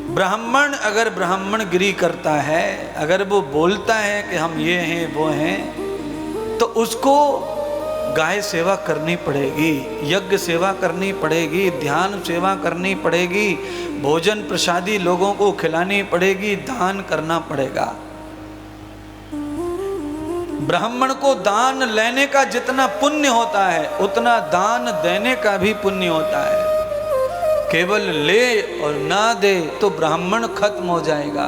ब्राह्मण अगर ब्राह्मणगिरी करता है, अगर वो बोलता है कि हम ये हैं वो हैं, तो उसको गाय सेवा करनी पड़ेगी, यज्ञ सेवा करनी पड़ेगी, ध्यान सेवा करनी पड़ेगी, भोजन प्रसादी लोगों को खिलानी पड़ेगी, दान करना पड़ेगा। ब्राह्मण को दान लेने का जितना पुण्य होता है उतना दान देने का भी पुण्य होता है। केवल ले और ना दे तो ब्राह्मण खत्म हो जाएगा,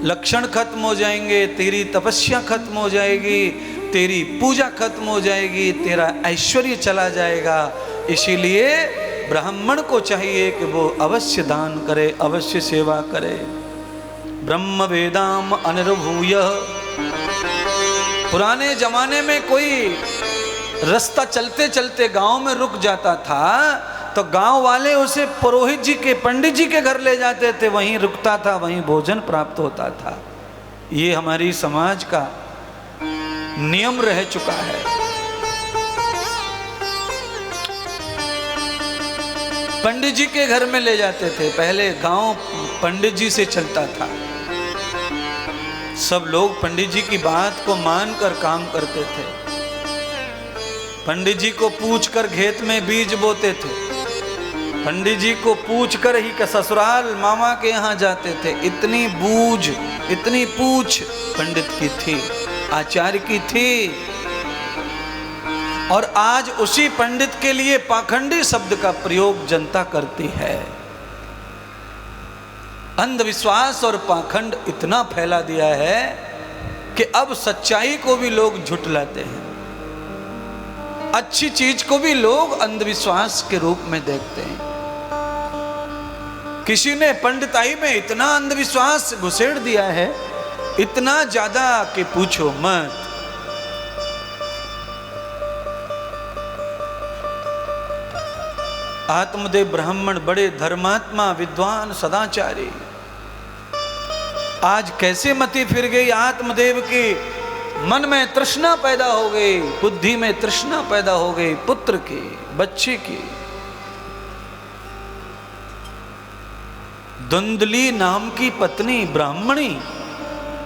लक्षण खत्म हो जाएंगे, तेरी तपस्या खत्म हो जाएगी, तेरी पूजा खत्म हो जाएगी, तेरा ऐश्वर्य चला जाएगा। इसीलिए ब्राह्मण को चाहिए कि वो अवश्य दान करे, अवश्य सेवा करे। ब्रह्म वेदाम अनिर्भूय। पुराने जमाने में कोई रास्ता चलते चलते गांव में रुक जाता था तो गांव वाले उसे पुरोहित जी के, पंडित जी के घर ले जाते थे, वहीं रुकता था, वहीं भोजन प्राप्त होता था। ये हमारी समाज का नियम रह चुका है। पंडित जी के घर में ले जाते थे। पहले गांव पंडित जी से चलता था, सब लोग पंडित जी की बात को मानकर काम करते थे। पंडित जी को पूछकर खेत में बीज बोते थे, पंडित जी को पूछकर ही का ससुराल मामा के यहाँ जाते थे। इतनी बूझ, इतनी पूछ पंडित की थी, आचार्य की थी। और आज उसी पंडित के लिए पाखंडी शब्द का प्रयोग जनता करती है। अंधविश्वास और पाखंड इतना फैला दिया है कि अब सच्चाई को भी लोग झुठलाते हैं, अच्छी चीज को भी लोग अंधविश्वास के रूप में देखते हैं। किसी ने पंडिताई में इतना अंधविश्वास घुसेड़ दिया है, इतना ज्यादा कि पूछो मत। आत्मदेव ब्राह्मण बड़े धर्मात्मा, विद्वान, सदाचारी, आज कैसे मति फिर गई आत्मदेव की। मन में तृष्णा पैदा हो गई, बुद्धि में तृष्णा पैदा हो गई पुत्र की, बच्चे की। धुंधली नाम की पत्नी ब्राह्मणी,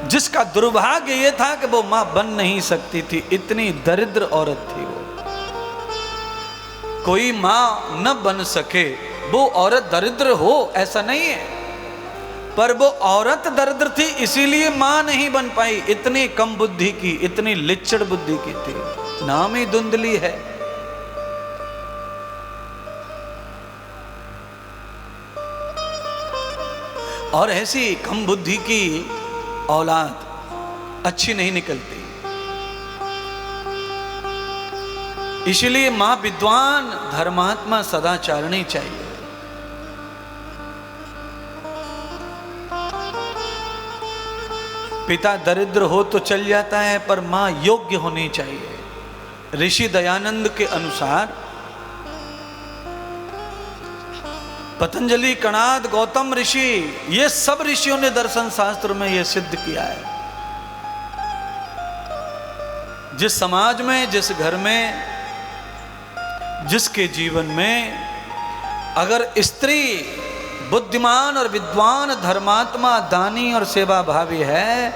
जिसका दुर्भाग्य यह था कि वो मां बन नहीं सकती थी, इतनी दरिद्र औरत थी वो। कोई मां न बन सके, वो औरत दरिद्र हो ऐसा नहीं है, पर वो औरत दरिद्र थी इसीलिए मां नहीं बन पाई। इतनी कम बुद्धि की, इतनी लिच्चड़ बुद्धि की थी, नाम ही धुंधली है। और ऐसी कम बुद्धि की औलाद अच्छी नहीं निकलती। इसलिए मां विद्वान, धर्मात्मा, सदाचारणी चाहिए। पिता दरिद्र हो तो चल जाता है, पर मां योग्य होनी चाहिए। ऋषि दयानंद के अनुसार, पतंजलि, कणाद, गौतम ऋषि, ये सब ऋषियों ने दर्शन शास्त्र में यह सिद्ध किया है। जिस समाज में, जिस घर में, जिसके जीवन में अगर स्त्री बुद्धिमान और विद्वान, धर्मात्मा, दानी और सेवा भावी है,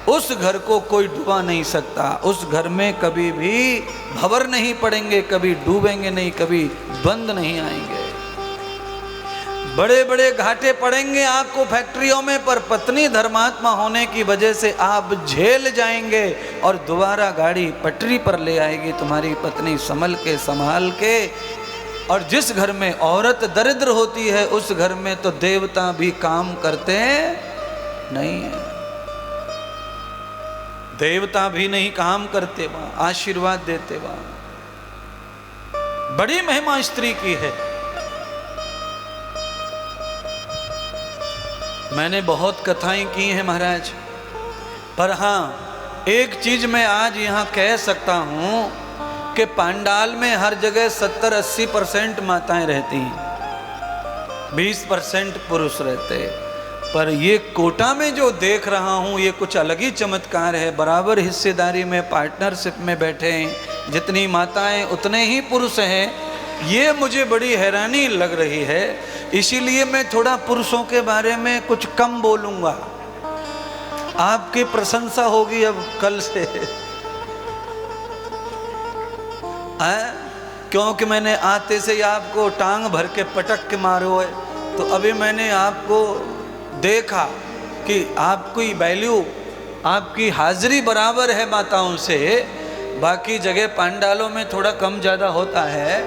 उस घर को कोई डुबा नहीं सकता। उस घर में कभी भी भंवर नहीं पड़ेंगे, कभी डूबेंगे नहीं, कभी बंद नहीं आएंगे। बड़े बड़े घाटे पड़ेंगे आपको फैक्ट्रियों में, पर पत्नी धर्मात्मा होने की वजह से आप झेल जाएंगे और दोबारा गाड़ी पटरी पर ले आएगी तुम्हारी पत्नी, संभाल के। और जिस घर में औरत दरिद्र होती है, उस घर में तो देवता भी काम करते नहीं है। देवता भी नहीं काम करते, वहां आशीर्वाद देते। वहां बड़ी महिमा स्त्री की है। मैंने बहुत कथाएं की हैं महाराज, पर हाँ एक चीज मैं आज यहाँ कह सकता हूँ कि पांडाल में हर जगह 70-80% माताएं रहती हैं, 20% पुरुष रहते। पर ये कोटा में जो देख रहा हूँ ये कुछ अलग ही चमत्कार है। बराबर हिस्सेदारी में, पार्टनरशिप में बैठे हैं, जितनी माताएं उतने ही पुरुष हैं। ये मुझे बड़ी हैरानी लग रही है, इसीलिए मैं थोड़ा पुरुषों के बारे में कुछ कम बोलूँगा। आपकी प्रशंसा होगी अब कल से। क्योंकि मैंने आते से ही आपको टांग भर के पटक के मारो है, तो अभी मैंने आपको देखा कि आपकी वैल्यू, आपकी हाजिरी बराबर है माताओं से। बाकी जगह पंडालों में थोड़ा कम ज़्यादा होता है,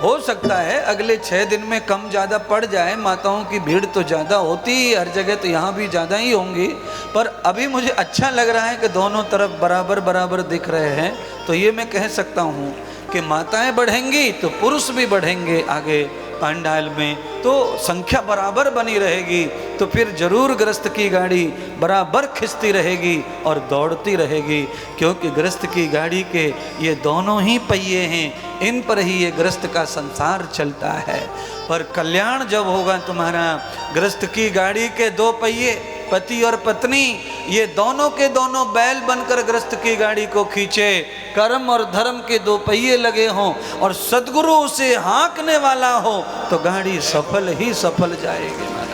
हो सकता है अगले 6 दिन में कम ज़्यादा पड़ जाए। माताओं की भीड़ तो ज़्यादा होती ही हर जगह, तो यहाँ भी ज़्यादा ही होंगी। पर अभी मुझे अच्छा लग रहा है कि दोनों तरफ बराबर बराबर दिख रहे हैं। तो ये मैं कह सकता हूँ कि माताएं बढ़ेंगी तो पुरुष भी बढ़ेंगे आगे पंडाल में, तो संख्या बराबर बनी रहेगी। तो फिर जरूर गृहस्थ की गाड़ी बराबर खिंचती रहेगी और दौड़ती रहेगी, क्योंकि गृहस्थ की गाड़ी के ये दोनों ही पहिए हैं, इन पर ही ये गृहस्थ का संसार चलता है। पर कल्याण जब होगा तुम्हारा, गृहस्थ की गाड़ी के 2 पहिए पति और पत्नी, ये दोनों के दोनों बैल बनकर गृहस्थ की गाड़ी को खींचे, कर्म और धर्म के 2 पहिए लगे हों और सद्गुरु उसे हाँकने वाला हो, तो गाड़ी सफल ही सफल जाएगी महाराज।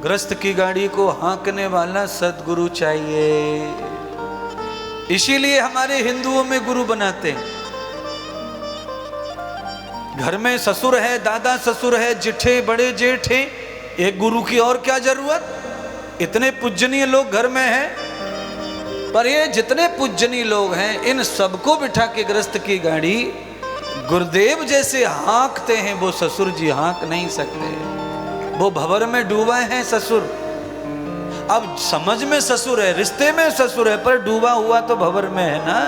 गृहस्थ की गाड़ी को हाँकने वाला सद्गुरु चाहिए। इसीलिए हमारे हिंदुओं में गुरु बनाते हैं। घर में ससुर है, दादा ससुर है, जिठे बड़े जेठ हैं, एक गुरु की और क्या जरूरत। इतने पूजनीय लोग घर में हैं, पर ये जितने पूजनीय लोग हैं इन सबको बिठा के गृहस्थ की गाड़ी गुरुदेव जैसे हाँकते हैं, वो ससुर जी हाँक नहीं सकते। वो भंवर में डूबा है ससुर। अब समझ में ससुर है, रिश्ते में ससुर है, पर डूबा हुआ तो भंवर में है ना।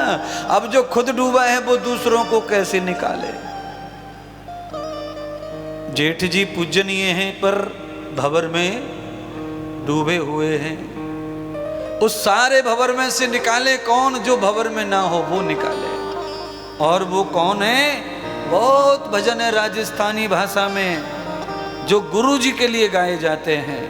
अब जो खुद डूबा है वो दूसरों को कैसे निकाले। जेठ जी पूजनीय हैं पर भंवर में डूबे हुए हैं। उस सारे भंवर में से निकाले कौन, जो भंवर में ना हो वो निकाले। और वो कौन है? बहुत भजन है राजस्थानी भाषा में जो गुरु जी के लिए गाए जाते हैं।